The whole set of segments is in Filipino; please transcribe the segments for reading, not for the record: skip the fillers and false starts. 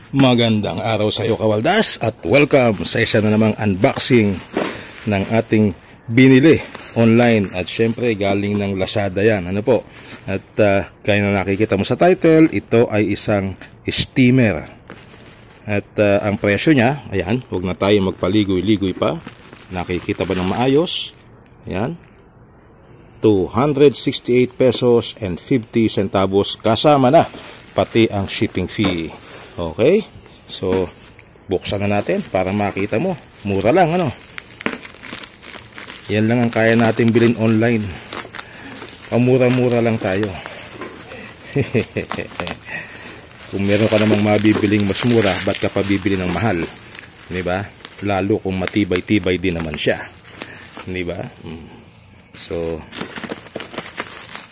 Magandang araw sa iyo, Kawaldas, at welcome sa isa na namang unboxing ng ating binili online. At syempre galing ng Lazada yan, ano po. At kaya na nakikita mo sa title, ito ay isang steamer. At ang presyo niya, ayan, huwag na tayo magpaligoy-ligoy pa. Nakikita ba ng maayos? Ayan, 268 pesos and 50 centavos kasama na pati ang shipping fee. Okay, so buksan na natin para makita mo. Mura lang, ano. Yan lang ang kaya natin bilhin online. Pamura-mura lang tayo. Kung meron ka namang mabibiling mas mura, ba't ka pa bibili ng mahal? Diba? Lalo kung matibay-tibay din naman siya. Diba? So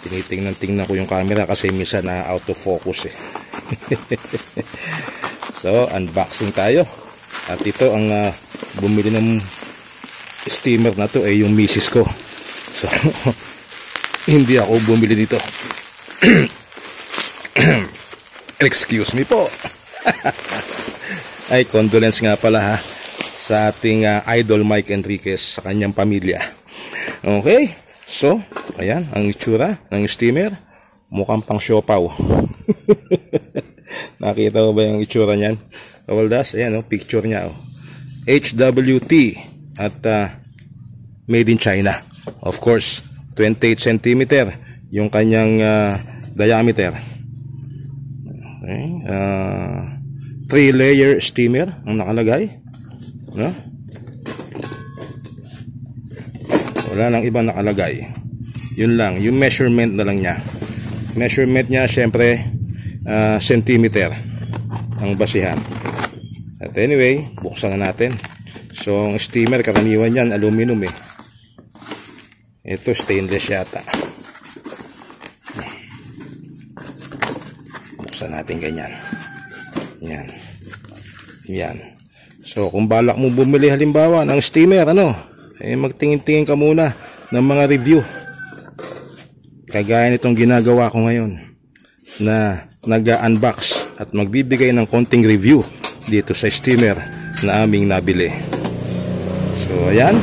tinitingnan ko yung camera kasi minsan na out of focus eh. So unboxing tayo. At ito ang bumili ng steamer na to ay yung misis ko. So hindi ako bumili dito. Excuse me po. Ay, condolence nga pala ha sa ating idol Mike Enriquez sa kanyang pamilya. Okay, so ayan ang itsura ng steamer. Mukhang pang siopaw. Nakita mo ba yung itsura niyan, Kawaldas? Ayan, oh, picture niya, oh. HWT at made in China. Of course, 28 cm yung kanyang diameter. Okay, 3-layer steamer ang nakalagay, no? Wala nang iba nakalagay. Yun lang, yung measurement na lang niya. Measurement niya, syempre, centimeter ang basihan. At anyway, buksan na natin. So, ang steamer, karaniwan yan, aluminum eh. Ito, stainless yata. Buksan natin ganyan. Yan. Yan. So, kung balak mo bumili halimbawa ng steamer, ano, eh, magtingin-tingin ka muna ng mga review. Kagaya nitong ginagawa ko ngayon na nag-unbox at magbibigay ng konting review dito sa steamer na aming nabili. So ayan,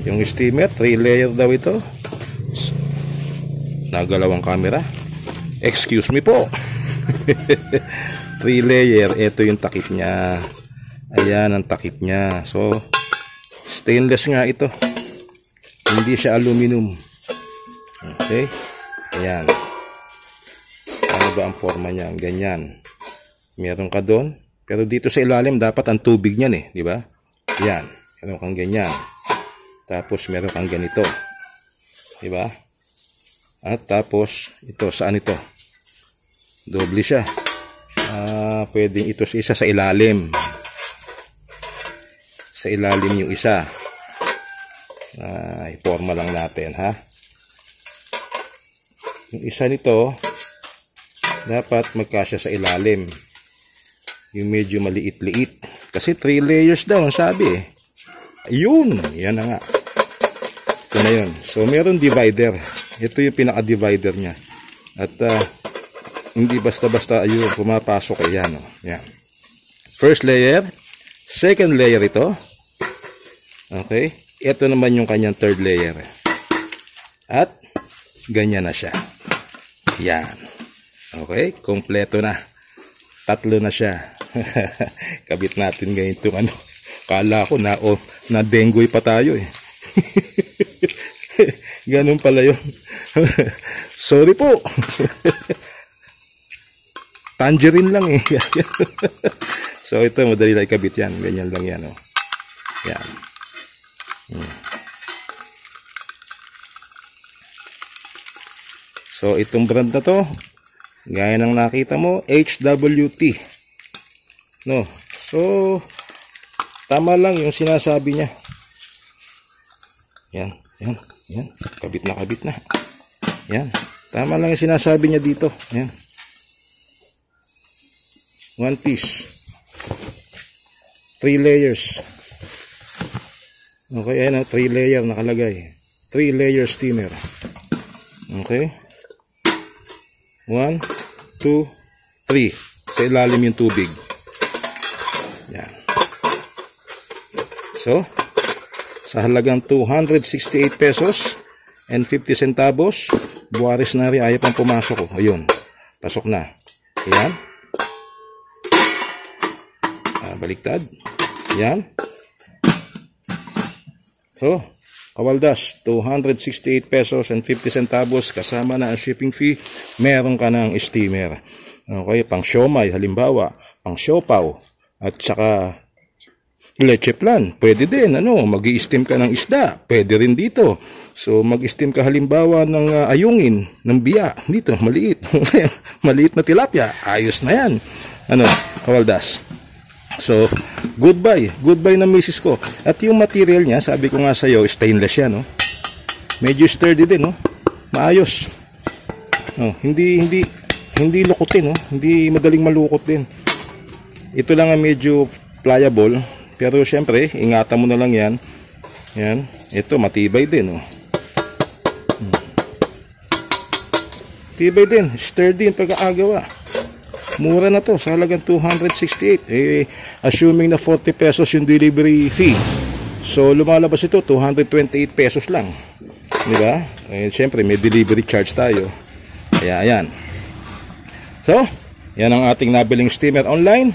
yung steamer, 3-layer daw ito. Nagalawang camera. Excuse me po. 3-layer, ito yung takip niya. Ayan ang takip niya. So stainless nga ito, hindi siya aluminum. Okay, ayan. Ano ba ang forma niya? Ganyan. Meron ka doon, pero dito sa ilalim dapat ang tubig niyan eh, di ba? Yan, meron kang ganyan. Tapos meron kang ganito, di ba? At tapos ito, saan ito? Doble siya. Pwedeng ito sa isa sa ilalim. Sa ilalim yung isa. I-forma lang natin, ha? Yung isa nito dapat magkasya sa ilalim. Yung medyo maliit-liit. Kasi 3 layers daw ang sabi eh. Yun, yan na nga. Ito na yun. So meron divider. Ito yung pinaka-divider niya. At hindi basta-basta ayun pumapasok. Ayan, oh. Yan. First layer. Second layer ito. Okay. Ito naman yung kanyang third layer. At ganyan na siya. Yan. Okay, kompleto na. Tatlo na siya. Kabit natin ganito, ano. Kala ko na denggoy pa tayo eh. Ganun pala yun. Sorry po. Tangerine lang eh. So ito, madali lang ikabit yan. Ganyan lang yan, oh. Yan. So itong brand na to, gaya ng nakita mo, HWT. No. So tama lang yung sinasabi niya. Yan, yan, yan. Kabit na, kabit na. Yan. Tama lang yung sinasabi niya dito. Yan. One piece. 3 layers. Okay, ayan, 3 layer nakalagay. 3-layer steamer. Okay. 1, 2, 3. Sa ilalim yung tubig. So, sa halagang 268 pesos and 50 centavos, buwaris na rin, ayaw pang pumasok ko. Ayun, pasok na. Ayan. Baliktad. Ayan. So, Kawaldas, 268 pesos and 50 centavos kasama na ang shipping fee. Meron ka ng steamer. Okay, pang siomay, halimbawa, pang siopaw, at saka leche plan. Pwede din, mag-i-steam ka ng isda. Pwede rin dito. So, mag-steam ka halimbawa ng ayungin, ng biya. Dito, maliit. Maliit na tilapia. Ayos na yan. Kawaldas. So, goodbye. Goodbye na misis ko. At yung material niya, sabi ko nga sa'yo, stainless yan, Medyo sturdy din, Maayos. Hindi lukutin, Hindi madaling malukot din. Ito lang ang medyo pliable. Pero syempre, ingatan mo na lang yan. Yan. Ito, matibay din, Tibay din. Sturdy yung pag-aagawa. Mura na to, sa halagang 268. Assuming na 40 pesos yung delivery fee. So, lumalabas ito, 228 pesos lang. Diba? Siyempre, may delivery charge tayo. Kaya, ayan. So, yan ang ating nabiling steamer online.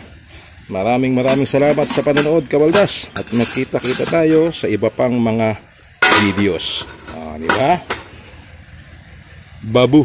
Maraming salamat sa panonood, Kawaldas. At magkita-kita tayo sa iba pang mga videos. Diba? Babu.